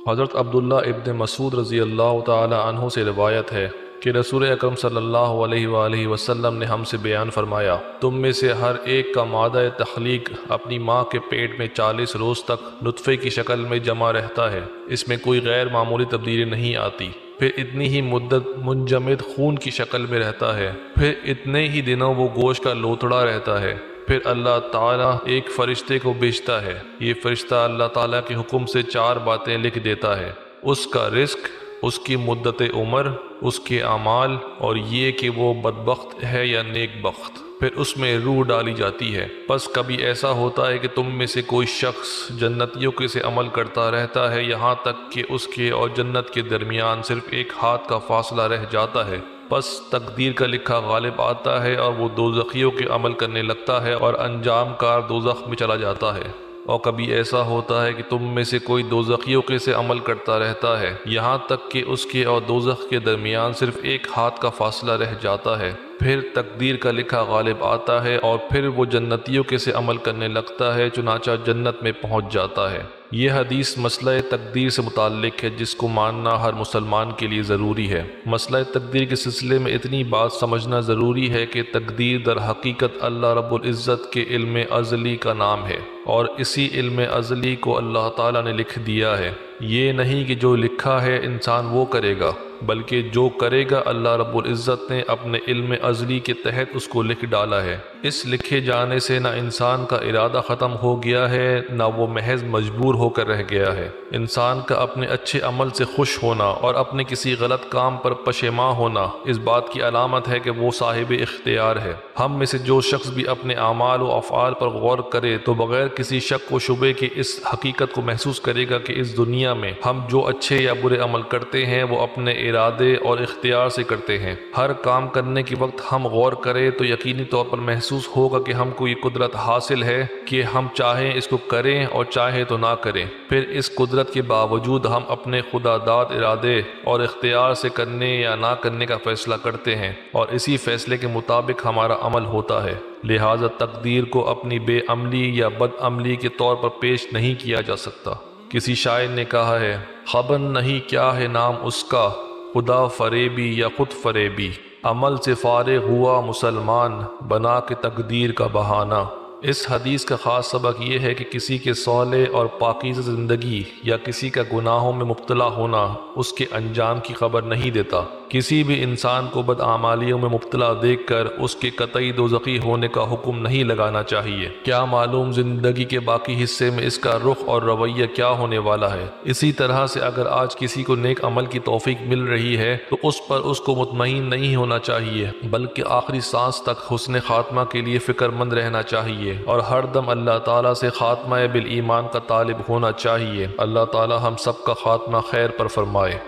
حضرت عبداللہ ابن مسعود رضی اللہ تعالی عنہ سے روایت ہے کہ رسول اکرم صلی اللہ علیہ وآلہ وسلم نے ہم سے بیان فرمایا، تم میں سے ہر ایک کا مادہ تخلیق اپنی ماں کے پیٹ میں 40 روز تک نطفے کی شکل میں جمع رہتا ہے، اس میں کوئی غیر معمولی تبدیلی نہیں آتی، پھر اتنی ہی مدت منجمد خون کی شکل میں رہتا ہے، پھر اتنے ہی دنوں وہ گوشت کا لوتھڑا رہتا ہے، پھر اللہ تعالیٰ ایک فرشتے کو بھیجتا ہے، یہ فرشتہ اللہ تعالیٰ کے حکم سے 4 باتیں لکھ دیتا ہے، اس کا رزق، اس کی مدت عمر، اس کے اعمال اور یہ کہ وہ بدبخت ہے یا نیک بخت۔ پھر اس میں روح ڈالی جاتی ہے۔ بس کبھی ایسا ہوتا ہے کہ تم میں سے کوئی شخص جنتیوں کے سے عمل کرتا رہتا ہے یہاں تک کہ اس کے اور جنت کے درمیان صرف ایک ہاتھ کا فاصلہ رہ جاتا ہے، بس تقدیر کا لکھا غالب آتا ہے اور وہ دوزخیوں کے عمل کرنے لگتا ہے اور انجام کار دوزخ میں چلا جاتا ہے۔ اور کبھی ایسا ہوتا ہے کہ تم میں سے کوئی دوزخیوں کے سے عمل کرتا رہتا ہے یہاں تک کہ اس کے اور دوزخ کے درمیان صرف ایک ہاتھ کا فاصلہ رہ جاتا ہے، پھر تقدیر کا لکھا غالب آتا ہے اور پھر وہ جنتیوں کے سے عمل کرنے لگتا ہے، چنانچہ جنت میں پہنچ جاتا ہے۔ یہ حدیث مسئلہ تقدیر سے متعلق ہے جس کو ماننا ہر مسلمان کے لیے ضروری ہے۔ مسئلہ تقدیر کے سلسلے میں اتنی بات سمجھنا ضروری ہے کہ تقدیر در حقیقت اللہ رب العزت کے علم ازلی کا نام ہے، اور اسی علم ازلی کو اللہ تعالیٰ نے لکھ دیا ہے۔ یہ نہیں کہ جو لکھا ہے انسان وہ کرے گا، بلکہ جو کرے گا اللہ رب العزت نے اپنے علم ازلی کے تحت اس کو لکھ ڈالا ہے۔ اس لکھے جانے سے نہ انسان کا ارادہ ختم ہو گیا ہے نہ وہ محض مجبور ہو کر رہ گیا ہے۔ انسان کا اپنے اچھے عمل سے خوش ہونا اور اپنے کسی غلط کام پر پشیماں ہونا اس بات کی علامت ہے کہ وہ صاحب اختیار ہے۔ ہم میں سے جو شخص بھی اپنے اعمال و افعال پر غور کرے تو بغیر کسی شک و شبے کے اس حقیقت کو محسوس کرے گا کہ اس دنیا میں ہم جو اچھے یا برے عمل کرتے ہیں وہ اپنے ارادے اور اختیار سے کرتے ہیں۔ ہر کام کرنے کے وقت ہم غور کریں تو یقینی طور پر محسوس ہوگا کہ ہم کو یہ قدرت حاصل ہے کہ ہم چاہیں اس کو کریں اور چاہیں تو نہ کریں، پھر اس قدرت کے باوجود ہم اپنے خدا داد ارادے اور اختیار سے کرنے یا نہ کرنے کا فیصلہ کرتے ہیں اور اسی فیصلے کے مطابق ہمارا عمل ہوتا ہے۔ لہٰذا تقدیر کو اپنی بے عملی یا بد عملی کے طور پر پیش نہیں کیا جا سکتا۔ کسی شاعر نے کہا ہے، خبر نہیں کیا ہے نام اس کا، خدا فریبی یا خود فریبی، عمل سے فارغ ہوا مسلمان بنا کے تقدیر کا بہانہ۔ اس حدیث کا خاص سبق یہ ہے کہ کسی کے صالح اور پاکیزہ زندگی یا کسی کا گناہوں میں مبتلا ہونا اس کے انجام کی خبر نہیں دیتا۔ کسی بھی انسان کو بدعمالیوں میں مبتلا دیکھ کر اس کے قطعی دوزخی ہونے کا حکم نہیں لگانا چاہیے۔ کیا معلوم زندگی کے باقی حصے میں اس کا رخ اور رویہ کیا ہونے والا ہے۔ اسی طرح سے اگر آج کسی کو نیک عمل کی توفیق مل رہی ہے تو اس پر اس کو مطمئن نہیں ہونا چاہیے، بلکہ آخری سانس تک حسن خاتمہ کے لیے فکر مند رہنا چاہیے اور ہر دم اللہ تعالیٰ سے خاتمہ بالایمان کا طالب ہونا چاہیے۔ اللہ تعالیٰ ہم سب کا خاتمہ خیر پر فرمائے۔